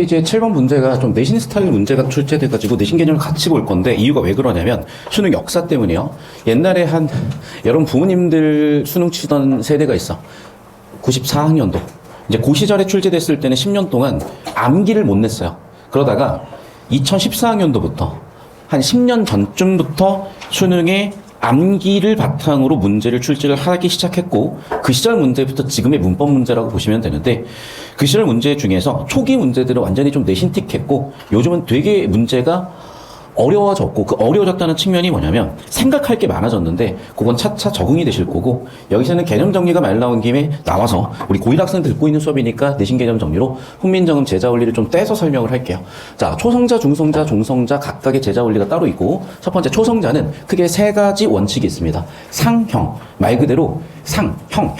이제 7번 문제가 좀 내신 스타일 문제가 출제돼가지고 내신 개념을 같이 볼 건데 이유가 왜 그러냐면 수능 역사 때문이요. 옛날에 한 여러분 부모님들 수능 치던 세대가 있어. 94학년도. 이제 그 시절에 출제됐을 때는 10년 동안 암기를 못 냈어요. 그러다가 2014학년도부터 한 10년 전쯤부터 수능에 암기를 바탕으로 문제를 출제를 하기 시작했고 그 시절 문제부터 지금의 문법 문제라고 보시면 되는데 그 시절 문제 중에서 초기 문제들은 완전히 좀 내신틱했고 요즘은 되게 문제가 어려워졌고 그 어려워졌다는 측면이 뭐냐면 생각할 게 많아졌는데 그건 차차 적응이 되실 거고 여기서는 개념 정리가 말 나온 김에 나와서 우리 고1 학생들 듣고 있는 수업이니까 내신 개념 정리로 훈민정음 제자 원리를 좀 떼서 설명을 할게요. 자, 초성자, 중성자, 종성자 각각의 제자 원리가 따로 있고 첫 번째 초성자는 크게 세 가지 원칙이 있습니다. 상형, 말 그대로 상, 형,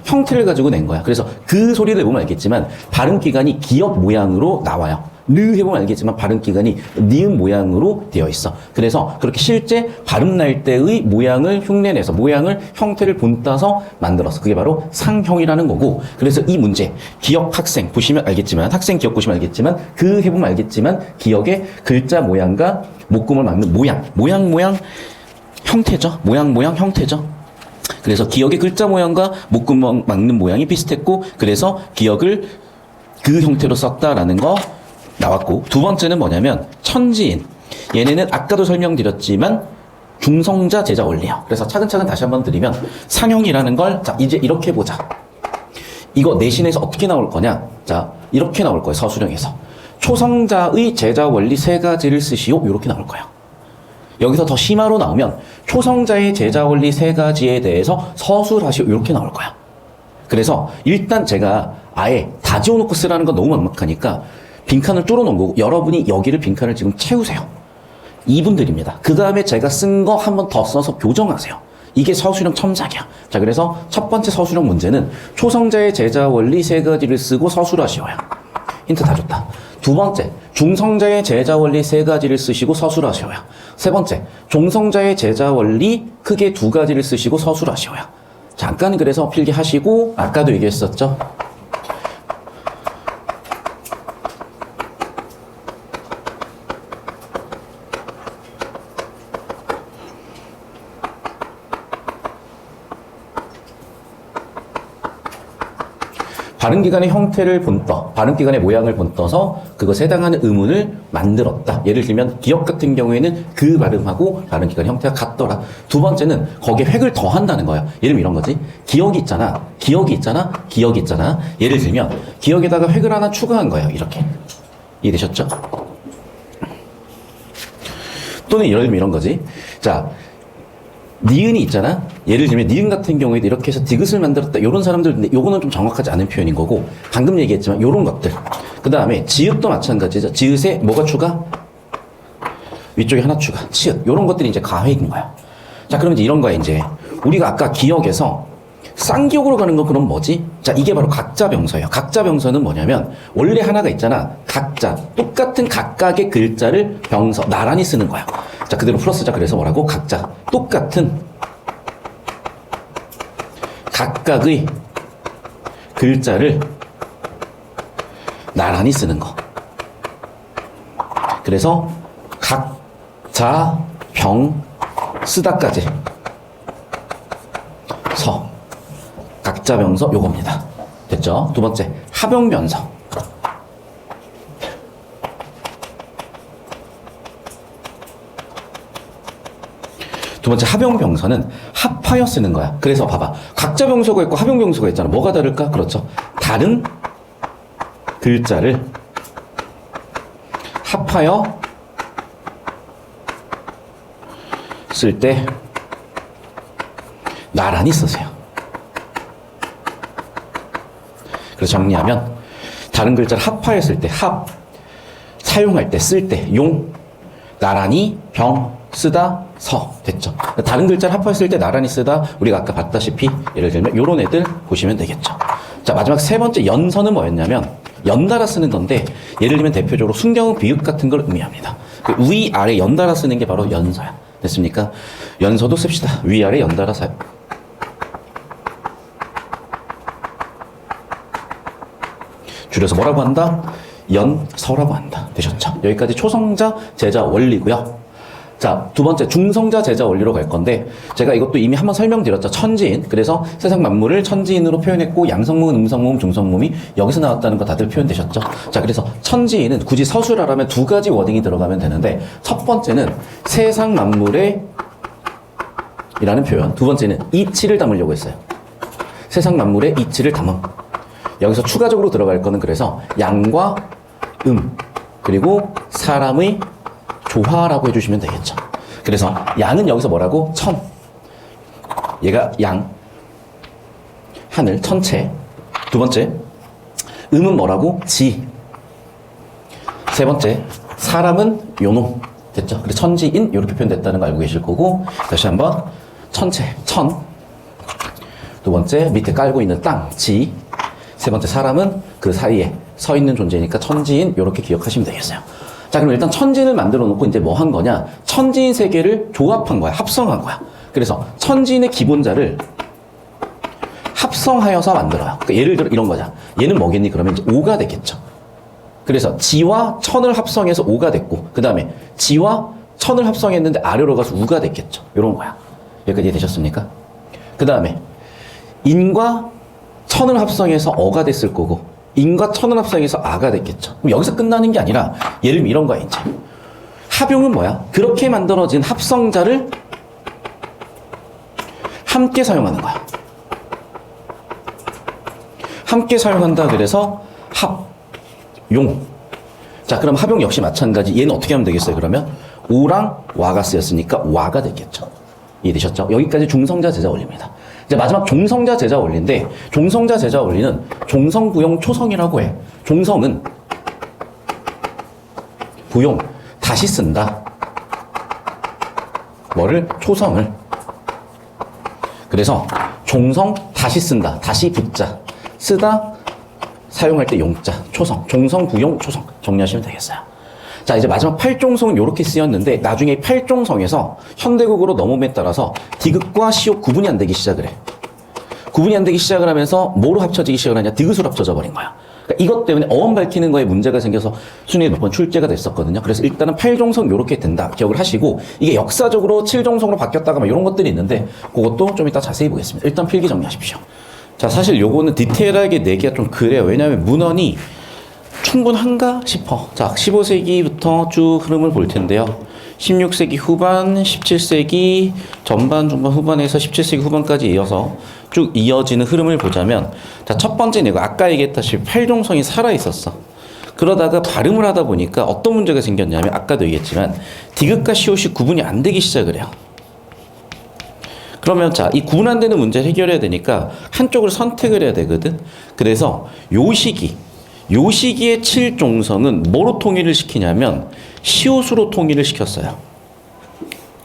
형태를 가지고 낸 거야. 그래서 그 소리를 해보면 알겠지만 발음 기관이 기역 모양으로 나와요. 르 해보면 알겠지만 발음 기관이 니은 모양으로 되어 있어. 그래서 그렇게 실제 발음 날 때의 모양을 흉내내서 모양을 형태를 본따서 만들었어. 그게 바로 상형이라는 거고. 그래서 이 문제 기역 학생 보시면 알겠지만 학생 기역 보시면 알겠지만 그 해보면 알겠지만 기역의 글자 모양과 목금을 막는 모양 형태죠. 모양 형태죠. 그래서 기역의 글자 모양과 목금 막는 모양이 비슷했고 그래서 기역을 그 형태로 썼다라는 거 나왔고 두 번째는 뭐냐면 천지인 얘네는 아까도 설명드렸지만 중성자 제자 원리야. 그래서 차근차근 다시 한번 드리면 상형이라는 걸 자 이제 이렇게 보자. 이거 내신에서 어떻게 나올 거냐? 자 이렇게 나올 거예요. 서술형에서 초성자의 제자 원리 세 가지를 쓰시오 이렇게 나올 거예요. 여기서 더 심화로 나오면 초성자의 제자 원리 세 가지에 대해서 서술하시오 이렇게 나올 거야. 그래서 일단 제가 아예 다 지워놓고 쓰라는 건 너무 막막하니까 빈칸을 뚫어놓은 거고 여러분이 여기를 빈칸을 지금 채우세요. 2분 드립니다. 그 다음에 제가 쓴 거 한 번 더 써서 교정하세요. 이게 서술형 첨삭이야. 자, 그래서 첫 번째 서술형 문제는 초성자의 제자 원리 세 가지를 쓰고 서술하시오야. 힌트 다 줬다. 두 번째, 중성자의 제자 원리 세 가지를 쓰시고 서술하시오야. 세 번째, 종성자의 제자 원리 크게 두 가지를 쓰시고 서술하시오야. 잠깐 그래서 필기하시고 아까도 얘기했었죠. 발음기관의 형태를 본떠, 발음기관의 모양을 본떠서 그것에 해당하는 의문을 만들었다. 예를 들면 기역 같은 경우에는 그 발음하고 발음기관 형태가 같더라. 두 번째는 거기에 획을 더한다는 거야. 예를 들면 이런 거지. 기역이 있잖아. 예를 들면 기역에다가 획을 하나 추가한 거예요. 이렇게. 이해되셨죠? 또는 예를 들면 이런 거지. 자, 니은이 있잖아. 예를 들면 니은 같은 경우에도 이렇게 해서 디귿을 만들었다. 이런 사람들 근데 요거는 좀 정확하지 않은 표현인 거고 방금 얘기했지만 요런 것들. 그 다음에 지읒도 마찬가지죠. 지읒에 뭐가 추가? 위쪽에 하나 추가. 치읒. 요런 것들이 이제 가획인 거야. 자, 그럼 이제 이런 거야 이제. 우리가 아까 기역에서 쌍기역으로 가는 건 그럼 뭐지? 자, 이게 바로 각자병서예요. 각자병서는 뭐냐면 원래 하나가 있잖아. 각자. 똑같은 각각의 글자를 병서. 나란히 쓰는 거야. 자, 그대로 풀어쓰자. 그래서 뭐라고? 각자. 똑같은 각각의 글자를 나란히 쓰는 거. 그래서 각자, 병, 쓰다까지 서. 각자 병서 요겁니다. 됐죠? 두 번째, 합용변서. 두 번째 합용병서는 합하여 쓰는 거야. 그래서 봐봐. 각자 병서가 있고 합용병서가 있잖아. 뭐가 다를까? 그렇죠. 다른 글자를 합하여 쓸 때 나란히 쓰세요. 그래서 정리하면 다른 글자를 합하였을 때 사용할 때, 쓸 때, 나란히, 병, 쓰다, 서. 됐죠? 다른 글자를 합하였을 때 나란히 쓰다 우리가 아까 봤다시피 예를 들면 요런 애들 보시면 되겠죠. 자, 마지막 세 번째 연서는 뭐였냐면 연달아 쓰는 건데 예를 들면 대표적으로 순경은 비읍 같은 걸 의미합니다. 그 위, 아래 연달아 쓰는 게 바로 연서야. 됐습니까? 연서도 씁시다. 위, 아래 연달아 사용. 줄여서 뭐라고 한다? 연서라고 한다. 되셨죠? 여기까지 초성자 제자 원리고요. 자, 두 번째 중성자 제자 원리로 갈 건데 제가 이것도 이미 한번 설명드렸죠. 천지인. 그래서 세상 만물을 천지인으로 표현했고 양성모음, 음성모음, 중성모음이 여기서 나왔다는 거 다들 표현되셨죠? 자, 그래서 천지인은 굳이 서술하라면 두 가지 워딩이 들어가면 되는데 첫 번째는 세상 만물의 이라는 표현. 두 번째는 이치를 담으려고 했어요. 세상 만물의 이치를 담음. 여기서 추가적으로 들어갈 거는 그래서 양과 그리고 사람의 조화라고 해주시면 되겠죠. 그래서 양은 여기서 뭐라고? 천. 얘가 양. 하늘, 천체. 두 번째, 음은 뭐라고? 지. 세 번째, 사람은 요놈. 됐죠? 그래서 천지인 이렇게 표현됐다는 거 알고 계실 거고 다시 한번 천체, 천. 두 번째, 밑에 깔고 있는 땅, 지. 세 번째, 사람은 그 사이에 서 있는 존재니까 천지인 이렇게 기억하시면 되겠어요. 자, 그럼 일단 천지인을 만들어 놓고 이제 뭐 한 거냐? 천지인 세 개를 조합한 거야. 합성한 거야. 그래서 천지인의 기본자를 합성하여서 만들어요. 그러니까 예를 들어 이런 거죠. 얘는 뭐겠니? 그러면 이제 5가 되겠죠. 그래서 지와 천을 합성해서 5가 됐고 그 다음에 지와 천을 합성했는데 아래로 가서 우가 됐겠죠. 이런 거야. 여기까지 이해되셨습니까? 그 다음에 인과 천을 합성해서 어가 됐을 거고 인과 천을 합성해서 아가 됐겠죠. 그럼 여기서 끝나는 게 아니라 예를 들면 이런 거야 이제. 합용은 뭐야? 그렇게 만들어진 합성자를 함께 사용하는 거야. 함께 사용한다 그래서 합용. 자, 그럼 합용 역시 마찬가지. 얘는 어떻게 하면 되겠어요? 그러면 오랑 와가 쓰였으니까 와가 되겠죠. 이해되셨죠? 여기까지 중성자 제자 원리입니다. 이제 마지막 종성자 제자 원리인데 종성자 제자 원리는 종성, 부용, 초성이라고 해. 종성은 부용, 다시 쓴다. 뭐를? 초성을. 그래서 종성, 다시 쓴다. 다시 붙자. 쓰다, 사용할 때 용자, 초성. 종성, 부용, 초성. 정리하시면 되겠어요. 자, 이제 마지막 팔종성은 이렇게 쓰였는데 나중에 팔종성에서 현대국어로 넘어옴에 따라서 디귿과 시옷 구분이 안 되기 시작을 해. 구분이 안 되기 시작을 하면서 뭐로 합쳐지기 시작을 하냐? 디귿으로 합쳐져 버린 거야. 그러니까 이것 때문에 어원 밝히는 거에 문제가 생겨서 수능에 몇 번 출제가 됐었거든요. 그래서 일단은 팔종성 이렇게 된다. 기억을 하시고 이게 역사적으로 칠종성으로 바뀌었다가 막 이런 것들이 있는데 그것도 좀 이따 자세히 보겠습니다. 일단 필기 정리하십시오. 자, 사실 요거는 디테일하게 내기가 좀 그래요. 왜냐하면 문헌이 충분한가 싶어. 자, 15세기부터 쭉 흐름을 볼 텐데요. 16세기 후반, 17세기 전반, 중반, 후반에서 17세기 후반까지 이어서 쭉 이어지는 흐름을 보자면 자, 첫 번째 내가 아까 얘기했다시피 팔종성이 살아있었어. 그러다가 발음을 하다 보니까 어떤 문제가 생겼냐면 아까도 얘기했지만 디귿과 시옷이 구분이 안 되기 시작을 해요. 그러면 자, 이 구분 안 되는 문제를 해결해야 되니까 한쪽을 선택을 해야 되거든. 그래서 요 시기의 칠종성은 뭐로 통일을 시키냐면 시옷으로 통일을 시켰어요.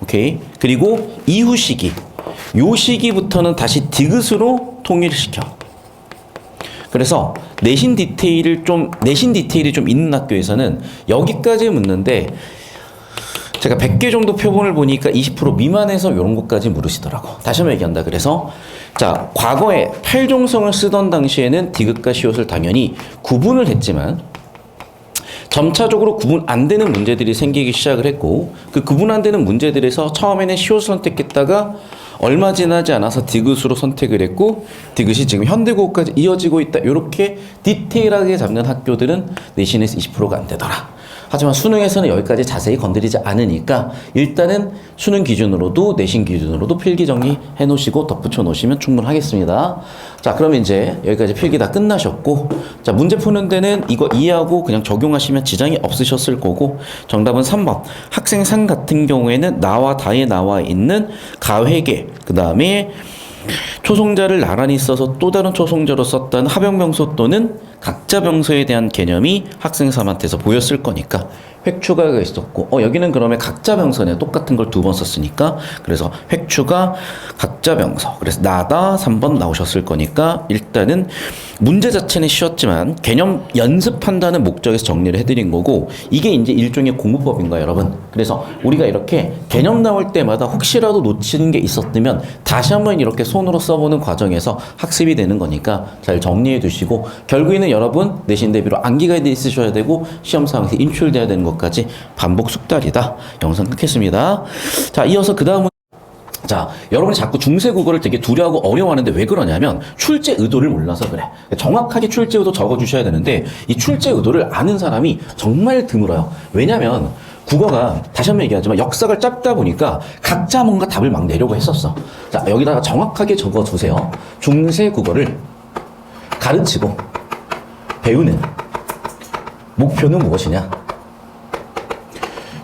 오케이. 그리고 이후 시기, 요 시기부터는 다시 디귿으로 통일을 시켜. 그래서 내신 디테일이 좀 있는 학교에서는 여기까지 묻는데 제가 100개 정도 표본을 보니까 20% 미만에서 이런 것까지 물으시더라고. 다시 한번 얘기한다. 그래서 자, 과거에 팔종성을 쓰던 당시에는 디귿과 시옷을 당연히 구분을 했지만 점차적으로 구분 안 되는 문제들이 생기기 시작을 했고 그 구분 안 되는 문제들에서 처음에는 시옷을 선택했다가 얼마 지나지 않아서 디귿으로 선택을 했고 디귿이 지금 현대국어까지 이어지고 있다. 이렇게 디테일하게 잡는 학교들은 내신에서 20%가 안 되더라. 하지만 수능에서는 여기까지 자세히 건드리지 않으니까 일단은 수능 기준으로도 내신 기준으로도 필기 정리해 놓으시고 덧붙여 놓으시면 충분하겠습니다. 자, 그러면 이제 여기까지 필기 다 끝나셨고 자, 문제 푸는 데는 이거 이해하고 그냥 적용하시면 지장이 없으셨을 거고 정답은 3번. 학생 상 같은 경우에는 나와 다에 나와 있는 가회계 그 다음에 초성자를 나란히 써서 또 다른 초성자로 썼다는 합영명소 또는 각자 병소에 대한 개념이 학생 3한테서 보였을 거니까 획추가가 있었고 여기는 그러면 각자 병서네. 똑같은 걸 두 번 썼으니까 그래서 획추가 각자 병서. 그래서 나다 3번 나오셨을 거니까 일단은 문제 자체는 쉬웠지만 개념 연습한다는 목적에서 정리를 해드린 거고 이게 이제 일종의 공부법인가요, 여러분? 그래서 우리가 이렇게 개념 나올 때마다 혹시라도 놓치는 게 있었으면 다시 한번 이렇게 손으로 써보는 과정에서 학습이 되는 거니까 잘 정리해 두시고 결국에는 여기는 여러분 내신 대비로 암기가 돼 있으셔야 되고 시험 상황에서 인출돼야 되는 것까지 반복 숙달이다. 영상 끊겠습니다. 자, 이어서 그 다음은 자, 여러분이 자꾸 중세 국어를 되게 두려워하고 어려워하는데 왜 그러냐면 출제 의도를 몰라서 그래. 정확하게 출제 의도 적어주셔야 되는데 이 출제 의도를 아는 사람이 정말 드물어요. 왜냐면 국어가 다시 한번 얘기하지만 역사를 짧다 보니까 각자 뭔가 답을 막 내려고 했었어. 자, 여기다가 정확하게 적어두세요. 중세 국어를 가르치고 배우는 목표는 무엇이냐?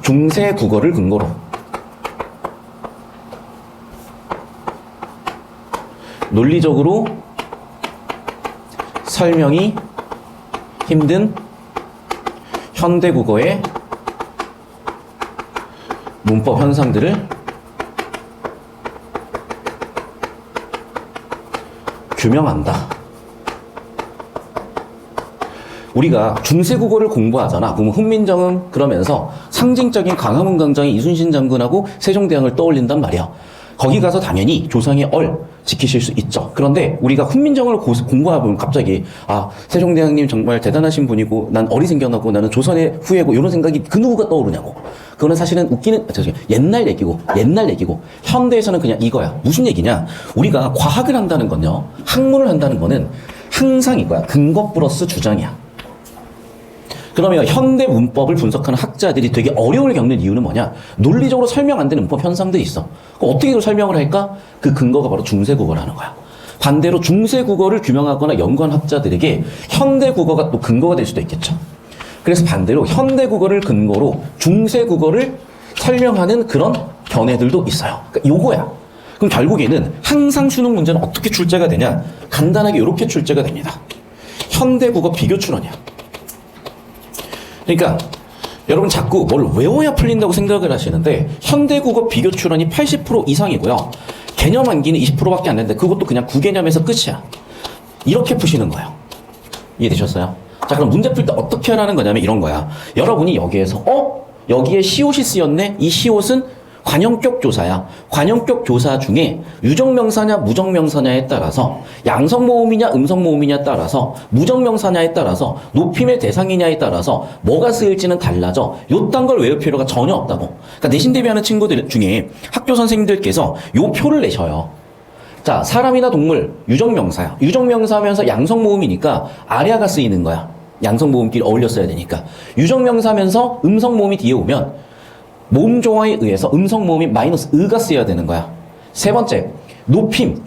중세 국어를 근거로 논리적으로 설명이 힘든 현대 국어의 문법 현상들을 규명한다. 우리가 중세 국어를 공부하잖아. 그러면 훈민정음 그러면서 상징적인 광화문 광장의 이순신 장군하고 세종대왕을 떠올린단 말이야. 거기 가서 당연히 조상의 얼 지키실 수 있죠. 그런데 우리가 훈민정음을 공부하면 갑자기 세종대왕님 정말 대단하신 분이고 난 얼이 생겨나고 나는 조선의 후예고 이런 생각이 그 누구가 떠오르냐고. 그거는 사실은 웃기는 옛날 얘기고 현대에서는 그냥 이거야. 무슨 얘기냐? 우리가 과학을 한다는 건요. 학문을 한다는 거는 항상 이거야. 근거 플러스 주장이야. 그러면 현대 문법을 분석하는 학자들이 되게 어려움을 겪는 이유는 뭐냐? 논리적으로 설명 안 되는 문법 현상들이 있어. 어떻게 설명을 할까? 그 근거가 바로 중세 국어라는 거야. 반대로 중세 국어를 규명하거나 연구한 학자들에게 현대 국어가 또 근거가 될 수도 있겠죠. 그래서 반대로 현대 국어를 근거로 중세 국어를 설명하는 그런 견해들도 있어요. 그러니까 요거야. 그럼 결국에는 항상 수능 문제는 어떻게 출제가 되냐? 간단하게 이렇게 출제가 됩니다. 현대 국어 비교 출원이야. 그러니까 여러분 자꾸 뭘 외워야 풀린다고 생각을 하시는데 현대 국어 비교 출원이 80% 이상이고요. 개념 암기는 20%밖에 안 되는데 그것도 그냥 구개념에서 끝이야. 이렇게 푸시는 거예요. 이해되셨어요? 자, 그럼 문제 풀 때 어떻게 하라는 거냐면 이런 거야. 여러분이 여기에서 여기에 시옷이 쓰였네? 이 시옷은 관형격 조사야. 관형격 조사 중에 유정명사냐 무정명사냐에 따라서 양성모음이냐 음성모음이냐에 따라서 무정명사냐에 따라서 높임의 대상이냐에 따라서 뭐가 쓰일지는 달라져. 요딴 걸 외울 필요가 전혀 없다고. 그러니까 내신 대비하는 친구들 중에 학교 선생님들께서 요 표를 내셔요. 자, 사람이나 동물 유정명사야. 유정명사하면서 양성모음이니까 아래가 쓰이는 거야. 양성모음끼리 어울려 써야 되니까. 유정명사하면서 음성모음이 뒤에 오면 모음 조화에 의해서 음성 모음이 마이너스 의가 쓰여야 되는 거야. 세 번째, 높임,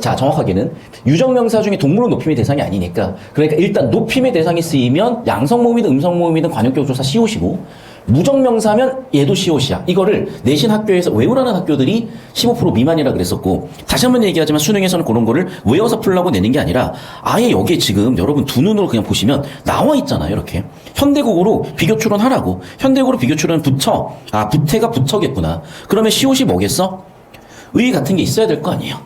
정확하게는 유정명사 중에 동물은 높임의 대상이 아니니까. 그러니까 일단 높임의 대상이 쓰이면 양성 모음이든 음성 모음이든 관용격 조사 시옷이고, 무정명사면 얘도 시옷이야. 이거를 내신 학교에서 외우라는 학교들이 15% 미만이라 그랬었고, 다시 한번 얘기하지만 수능에서는 그런 거를 외워서 풀라고 내는 게 아니라 아예 여기에 지금 여러분 두 눈으로 그냥 보시면 나와 있잖아요. 이렇게 현대국어로 비교 출원하라고. 현대국어로 비교 출원 부태가 부처겠구나. 그러면 시옷이 뭐겠어? 의 같은 게 있어야 될 거 아니에요.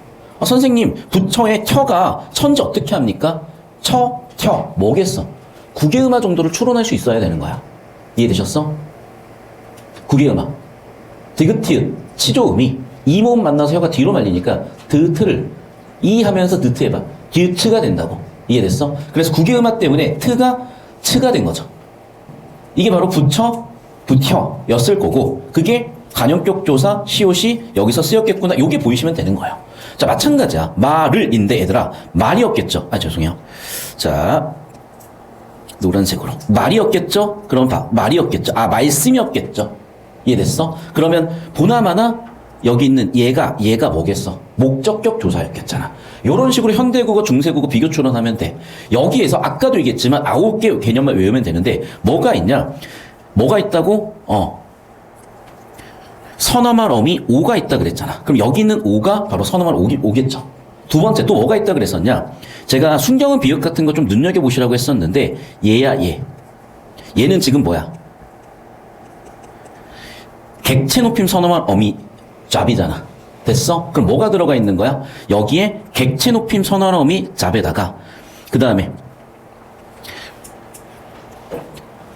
선생님, 부처의 텨가 천지 어떻게 합니까? 텨 뭐겠어? 구개음화 정도를 추론할 수 있어야 되는 거야. 이해되셨어? 구개음화, 디귿티읕, 치조음이 이 모음 만나서 혀가 뒤로 말리니까 드트를 이 하면서 드트 해봐. 뒤트가 된다고. 이해됐어? 그래서 구개음화 때문에 트가 트가 된 거죠. 이게 바로 부처, 부텨였을 거고, 그게 관형격 조사 시옷이 여기서 쓰였겠구나. 요게 보이시면 되는 거예요. 자, 마찬가지야. 말을인데 얘들아, 말이었겠죠. 죄송해요. 자, 노란색으로. 말이었겠죠? 그럼 말이었겠죠. 말씀이었겠죠. 이해됐어? 그러면 보나마나 여기 있는 얘가 뭐겠어? 목적격 조사였겠잖아. 요런 식으로 현대국어, 중세국어 비교 추론하면 돼. 여기에서 아까도 얘기했지만 9개 개념만 외우면 되는데 뭐가 있냐? 뭐가 있다고? 선어말 어미 오가 있다 그랬잖아. 그럼 여기 있는 오가 바로 선어말 오겠죠. 두 번째 또 뭐가 있다 그랬었냐? 제가 순경은 비읍 같은 거 좀 눈여겨보시라고 했었는데 얘야 얘. 얘는 지금 뭐야? 객체 높임 선어말 어미 잡이잖아. 됐어? 그럼 뭐가 들어가 있는 거야? 여기에 객체 높임 선어말 어미 잡에다가 그 다음에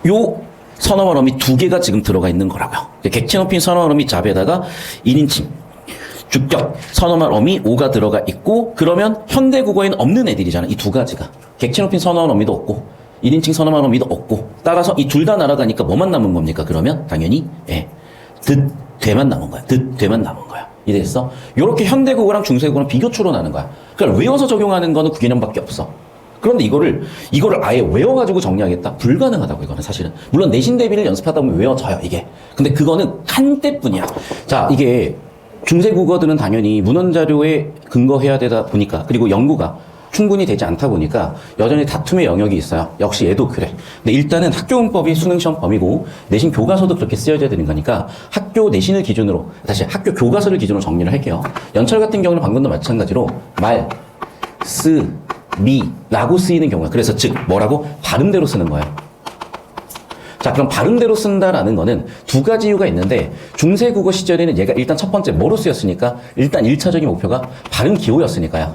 요 선어말 어미 두 개가 지금 들어가 있는 거라고요. 객체 높임 선어말 어미 잡에다가 1인칭 주격, 선어말 어미 오가 들어가 있고, 그러면 현대국어에는 없는 애들이잖아. 이 두 가지가. 객체 높임 선호하는 어미도 없고 1인칭 선호하는 어미도 없고 따라서 이 둘 다 날아가니까 뭐만 남은 겁니까? 그러면 당연히 되만 남은 거야. 되만 남은 거야. 이해됐어? 요렇게 현대국어랑 중세국어랑 비교초로 나는 거야. 그러니까 외워서 적용하는 거는 9개념밖에 없어. 그런데 이거를 아예 외워가지고 정리하겠다? 불가능하다고, 이거는 사실은. 물론 내신 대비를 연습하다 보면 외워져요, 이게. 근데 그거는 한때뿐이야. 자, 이게 중세국어들은 당연히 문헌자료에 근거해야 되다 보니까, 그리고 연구가 충분히 되지 않다 보니까 여전히 다툼의 영역이 있어요. 역시 얘도 그래. 근데 일단은 학교문법이 수능시험 범위고 내신 교과서도 그렇게 쓰여져야 되는 거니까 학교 내신을 기준으로, 다시 학교 교과서를 기준으로 정리를 할게요. 연철 같은 경우는 방금도 마찬가지로 말, 스, 미 라고 쓰이는 경우야. 그래서 즉 뭐라고? 발음대로 쓰는 거예요. 자, 그럼 발음대로 쓴다라는 거는 두 가지 이유가 있는데 중세국어 시절에는 얘가 일단 첫 번째 뭐로 쓰였으니까 일단 1차적인 목표가 발음 기호였으니까요.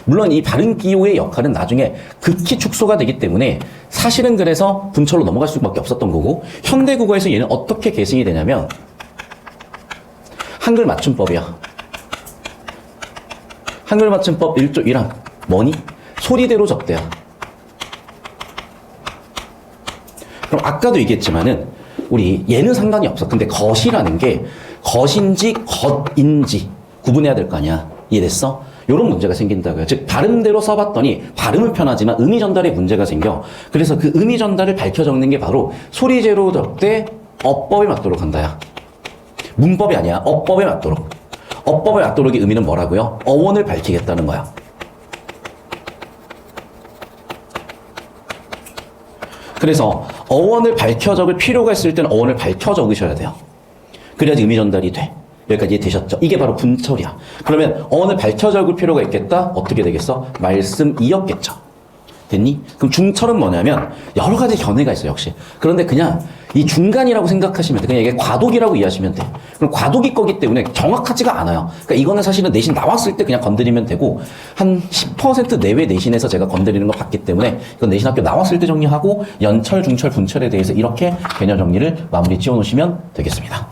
물론 이 발음 기호의 역할은 나중에 극히 축소가 되기 때문에 사실은 그래서 분철로 넘어갈 수밖에 없었던 거고, 현대국어에서 얘는 어떻게 계승이 되냐면 한글 맞춤법이야. 한글 맞춤법 1조 1항 뭐니? 소리대로 접대야. 그럼 아까도 얘기했지만은 우리 얘는 상관이 없어. 근데 것이라는 게 것인지 겉인지 구분해야 될 거 아니야. 이해됐어? 이런 문제가 생긴다고요. 즉 발음대로 써봤더니 발음은 편하지만 의미 전달에 문제가 생겨. 그래서 그 의미 전달을 밝혀 적는 게 바로 소리제로 접대 어법에 맞도록 한다야. 문법이 아니야. 어법에 맞도록. 어법에 맞도록의 의미는 뭐라고요? 어원을 밝히겠다는 거야. 그래서 어원을 밝혀 적을 필요가 있을 때는 어원을 밝혀 적으셔야 돼요. 그래야지 의미 전달이 돼. 여기까지 되셨죠? 이게 바로 분철이야. 그러면 어원을 밝혀 적을 필요가 있겠다? 어떻게 되겠어? 말씀이었겠죠. 됐니? 그럼 중철은 뭐냐면 여러 가지 견해가 있어요, 역시. 그런데 그냥 이 중간이라고 생각하시면 돼. 그냥 이게 과도기라고 이해하시면 돼. 그럼 과도기 거기 때문에 정확하지가 않아요. 그러니까 이거는 사실은 내신 나왔을 때 그냥 건드리면 되고 한 10% 내외 내신에서 제가 건드리는 거 봤기 때문에 이건 내신 학교 나왔을 때 정리하고 연철, 중철, 분철에 대해서 이렇게 개념 정리를 마무리 지어 놓으시면 되겠습니다.